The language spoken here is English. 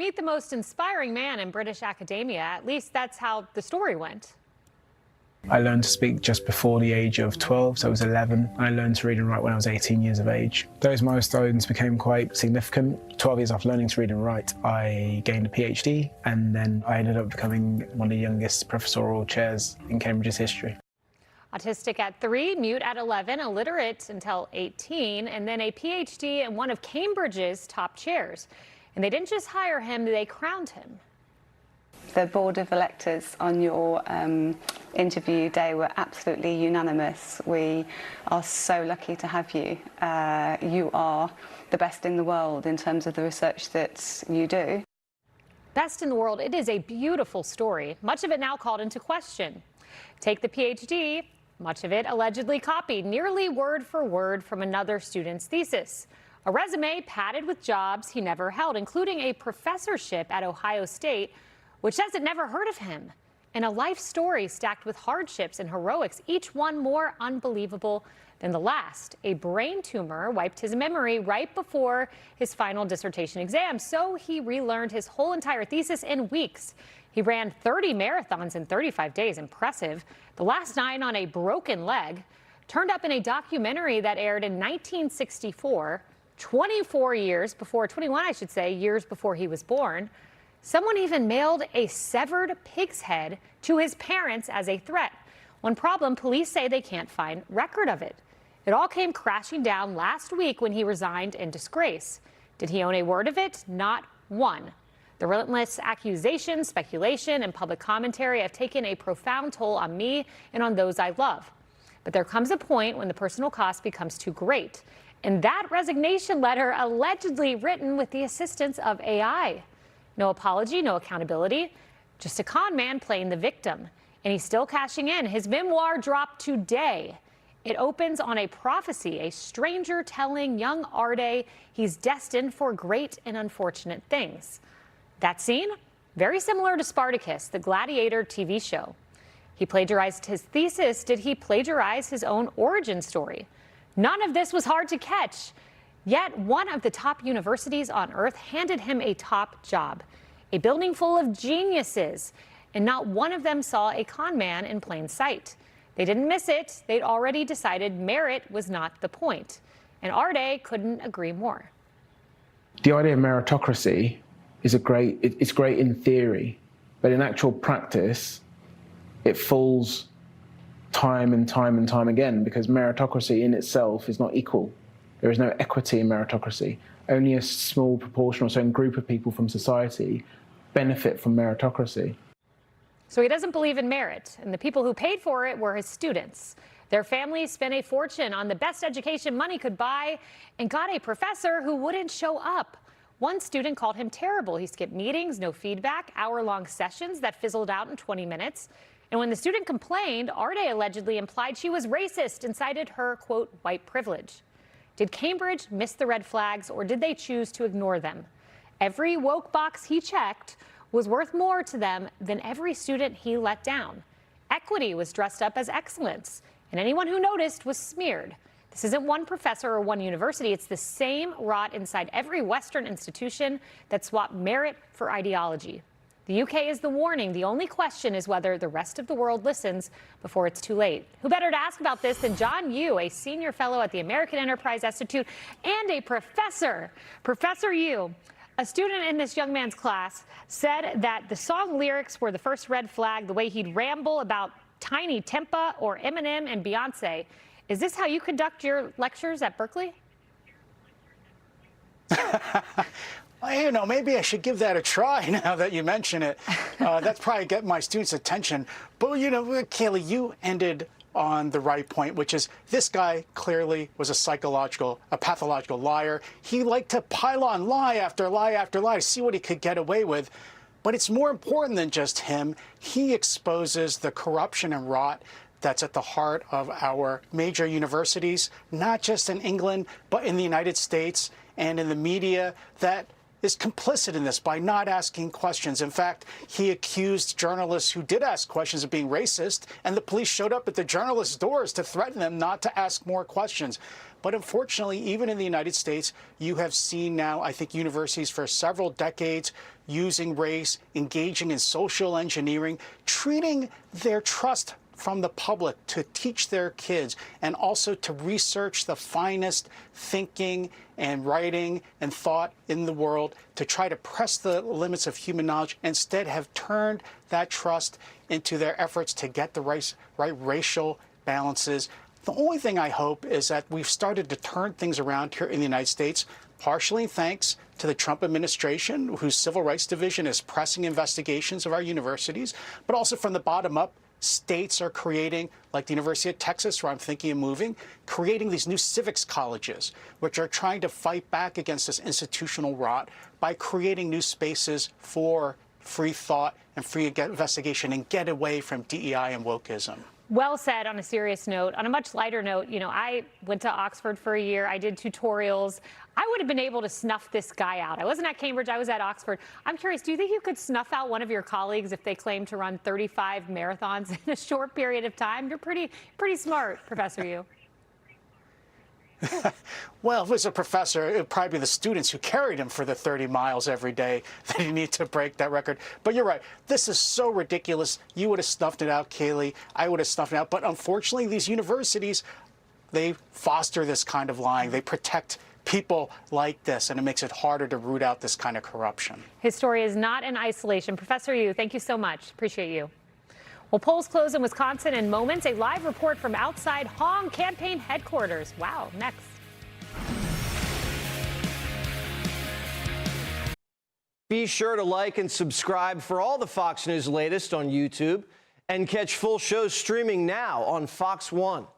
Meet the most inspiring man in British academia. At least that's how the story went. I learned to speak just before the age of 12, so I was 11. I learned to read and write when I was 18 years of age. Those milestones became quite significant. 12 years after learning to read and write, I gained a PhD, and then I ended up becoming one of the youngest professorial chairs in Cambridge's history. Autistic at 3, mute at 11, illiterate until 18, and then a PhD in one of Cambridge's top chairs. And they didn't just hire him, they crowned him. The board of electors on your interview day were absolutely unanimous. We are so lucky to have you. You are the best in the world in terms of the research that you do. Best in the world, it is a beautiful story, much of it now called into question. Take the PhD, much of it allegedly copied, nearly word for word from another student's thesis. A resume padded with jobs he never held, including a professorship at Ohio State, which says it never heard of him, and a life story stacked with hardships and heroics, each one more unbelievable than the last. A brain tumor wiped his memory right before his final dissertation exam, so he relearned his whole entire thesis in weeks. He ran 30 marathons in 35 days, impressive. The last 9 on a broken leg. Turned up in a documentary that aired in 1964, 24 years before, 21 I should say, years before he was born. Someone even mailed a severed pig's head to his parents as a threat. One problem, police say they can't find record of it. It all came crashing down last week when he resigned in disgrace. Did he own a word of it? Not one. The relentless accusations, speculation, and public commentary have taken a profound toll on me and on those I love. But there comes a point when the personal cost becomes too great. And that resignation letter allegedly written with the assistance of AI. No apology, no accountability, just a con man playing the victim. And he's still cashing in. His memoir dropped today. It opens on a prophecy, a stranger telling young Arday he's destined for great and unfortunate things. That scene, very similar to Spartacus, the Gladiator TV show. He plagiarized his thesis. Did he plagiarize his own origin story? None of this was hard to catch. Yet one of the top universities on earth handed him a top job, a building full of geniuses, and not one of them saw a con man in plain sight. They didn't miss it. They'd already decided merit was not the point. And Arday couldn't agree more. The idea of meritocracy is it's great in theory, but in actual practice, it falls time and time and time again because meritocracy in itself is not equal. There is no equity in meritocracy. Only a small proportion or certain group of people from society benefit from meritocracy. So he doesn't believe in merit, and the people who paid for it were his students. Their families spent a fortune on the best education money could buy and got a professor who wouldn't show up. One student called him terrible. He skipped meetings, no feedback, hour-long sessions that fizzled out in 20 minutes. And when the student complained, Arday allegedly implied she was racist and cited her, quote, white privilege. Did Cambridge miss the red flags, or did they choose to ignore them? Every woke box he checked was worth more to them than every student he let down. Equity was dressed up as excellence, and anyone who noticed was smeared. This isn't one professor or one university. It's the same rot inside every Western institution that swapped merit for ideology. The UK is the warning. The only question is whether the rest of the world listens before it's too late. Who better to ask about this than John Yoo, a senior fellow at the American Enterprise Institute and a professor. Professor Yoo, a student in this young man's class, said that the song lyrics were the first red flag, the way he'd ramble about Tiny Tempa or Eminem and Beyonce. Is this how you conduct your lectures at Berkeley? You know, maybe I should give that a try now that you mention it. That's probably get my students' attention. But, you know, Kaylee, you ended on the right point, which is this guy clearly was a pathological liar. He liked to pile on lie after lie after lie to see what he could get away with. But it's more important than just him. He exposes the corruption and rot that's at the heart of our major universities, not just in England, but in the United States and in the media that is complicit in this by not asking questions. In fact, he accused journalists who did ask questions of being racist, and the police showed up at the journalists' doors to threaten them not to ask more questions. But unfortunately, even in the United States, you have seen now, I think, universities for several decades using race, engaging in social engineering, treating their trust from the public to teach their kids and also to research the finest thinking and writing and thought in the world to try to press the limits of human knowledge, instead have turned that trust into their efforts to get the right racial balances. The only thing I hope is that we've started to turn things around here in the United States, partially thanks to the Trump administration, whose Civil Rights Division is pressing investigations of our universities, but also from the bottom up. States are creating, like the University of Texas, where I'm thinking of moving, creating these new civics colleges, which are trying to fight back against this institutional rot by creating new spaces for free thought and free investigation and get away from DEI and wokeism. Well said. On a serious note. On a much lighter note, I went to Oxford for a year. I did tutorials. I would have been able to snuff this guy out. I wasn't at Cambridge. I was at Oxford. I'm curious, do you think you could snuff out one of your colleagues if they claim to run 35 marathons in a short period of time? You're pretty smart, Professor Yoo. Well, if it was a professor, it would probably be the students who carried him for the 30 miles every day that you need to break that record. But you're right. This is so ridiculous. You would have snuffed it out, Kaylee. I would have snuffed it out. But unfortunately, these universities, they foster this kind of lying. They protect people like this, and it makes it harder to root out this kind of corruption. His story is not in isolation. Professor Yoo, thank you so much. Appreciate you. Well, polls close in Wisconsin in moments. A live report from outside Hong campaign headquarters. Wow, next. Be sure to like and subscribe for all the Fox News latest on YouTube and catch full shows streaming now on Fox One.